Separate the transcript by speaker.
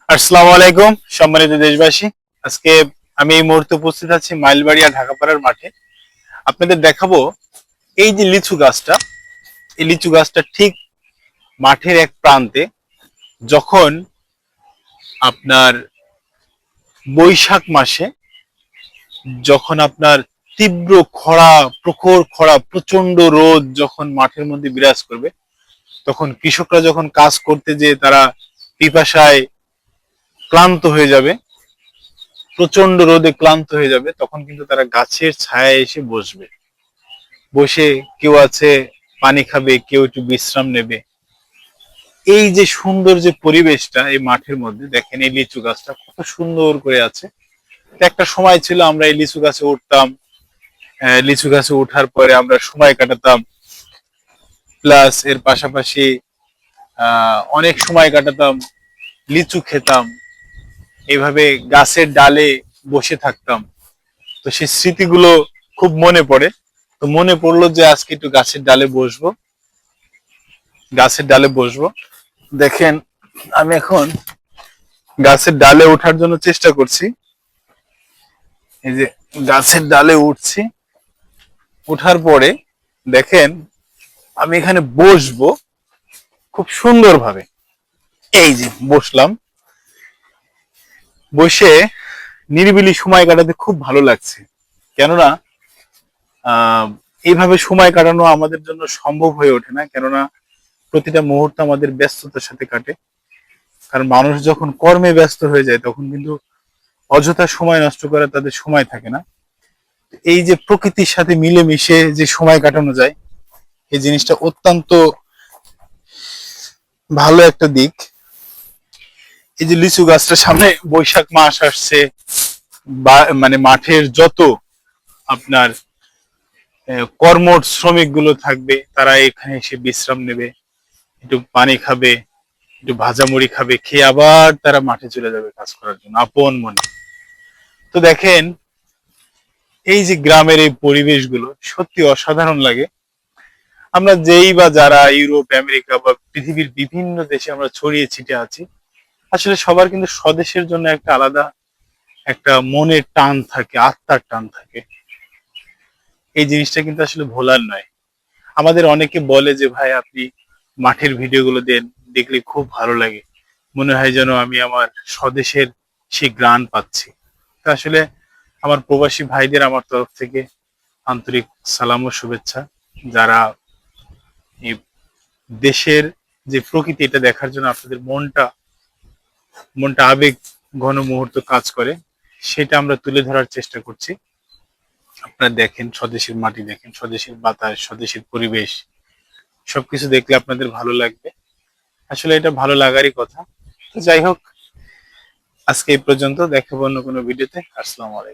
Speaker 1: আসসালামু আলাইকুম সম্মানিত দেশবাসী। আজকে আমি এই মুহূর্তে উপস্থিত আছি মাইলবাড়িয়া ঢাকাপাড়ার মাঠে। আপনাদের দেখাবো এই যে লিচু গাছটা, এই লিচু গাছটা ঠিক মাঠের এক প্রান্তে যখন আপনার বৈশাখ মাসে, যখন আপনার তীব্র খরা, প্রখর খরা, প্রচন্ড রোদ যখন মাঠের মধ্যে বিরাজ করবে, তখন কৃষকরা যখন কাজ করতে যেয়ে তারা পিপাসায় ক্লান্ত হয়ে যাবে, প্রচন্ড রোদে ক্লান্ত হয়ে যাবে, তখন কিন্তু তারা গাছের ছায়ায় এসে বসবে। বসে কেউ আছে পানি খাবে, কেউ একটু বিশ্রাম নেবে। এই যে সুন্দর যে পরিবেশটা এই মাঠের মধ্যে, দেখেন এই লিচু গাছটা কত সুন্দর করে আছে। একটা সময় ছিল আমরা এই লিচু গাছে উঠতাম, লিচু গাছে ওঠার পরে আমরা সময় কাটাতাম, প্লাস এর পাশাপাশি অনেক সময় কাটাতাম, লিচু খেতাম, এইভাবে গাছের ডালে বসে থাকতাম। তো সেই স্মৃতিগুলো খুব মনে পড়ে। তো মনে পড়লো যে আজকে একটু গাছের ডালে বসবো। দেখেন আমি এখন গাছের ডালে ওঠার জন্য চেষ্টা করছি। এই যে গাছের ডালে উঠছি, উঠার পরে দেখেন আমি এখানে বসবো খুব সুন্দরভাবে। এই যে বসলাম, বসে নিরিবিলি সময় কাটাতে খুব ভালো লাগছে। কেননা আহ এইভাবে সময় কাটানো আমাদের জন্য সম্ভব হয়ে ওঠে না, কেননা প্রতিটা মুহূর্ত আমাদের ব্যস্ততার সাথে কাটে। কারণ মানুষ যখন কর্মে ব্যস্ত হয়ে যায় তখন কিন্তু অযথা সময় নষ্ট করার তাদের সময় থাকে না। এই যে প্রকৃতির সাথে মিলেমিশে যে সময় কাটানো যায়, এই জিনিসটা অত্যন্ত ভালো একটা দিক। এই যে লিচু গাছটার সামনে বৈশাখ মাস আসছে, বা মানে মাঠের যত আপনার কর্মঠ শ্রমিক গুলো থাকবে তারা এখানে এসে বিশ্রাম নেবে, একটু পানি খাবে, একটু ভাজা মুড়ি খাবে, খেয়ে আবার তারা মাঠে চলে যাবে কাজ করার জন্য আপন মনে। তো দেখেন এই যে গ্রামের এই পরিবেশগুলো সত্যি অসাধারণ লাগে। আমরা যেই বা যারা ইউরোপ, আমেরিকা বা পৃথিবীর বিভিন্ন দেশে আমরা ছড়িয়ে ছিটে আছি, আসলে সবার কিন্তু স্বদেশের জন্য একটা আলাদা একটা মনের টান থাকে, আত্মার টান থাকে। এই জিনিসটা কিন্তু আসলে ভোলার নয়। আমাদের অনেকে বলে যে ভাই আপনি মাঠের ভিডিওগুলো দেন, দেখলে খুব ভালো লাগে, মনে হয় যেন আমি আমার স্বদেশের সেই গ্রাণ পাচ্ছি। তা আসলে আমার প্রবাসী ভাইদের আমার তরফ থেকে আন্তরিক সালাম ও শুভেচ্ছা, যারা এই দেশের যে প্রকৃতি এটা দেখার জন্য আপনাদের মনটা মনটা আবেগ ঘন মুহূর্ত কাজ করে, সেটা আমরা তুলে ধরার চেষ্টা করছি। আপনারা দেখেন স্বদেশের মাটি, দেখেন স্বদেশের বাতাস, স্বদেশের পরিবেশ, সবকিছু দেখলে আপনাদের ভালো লাগবে। আসলে এটা ভালো লাগারই কথা। তো যাই হোক, আজকে এই পর্যন্ত, দেখাবো অন্য কোনো ভিডিওতে। আসসালামু আলাইকুম।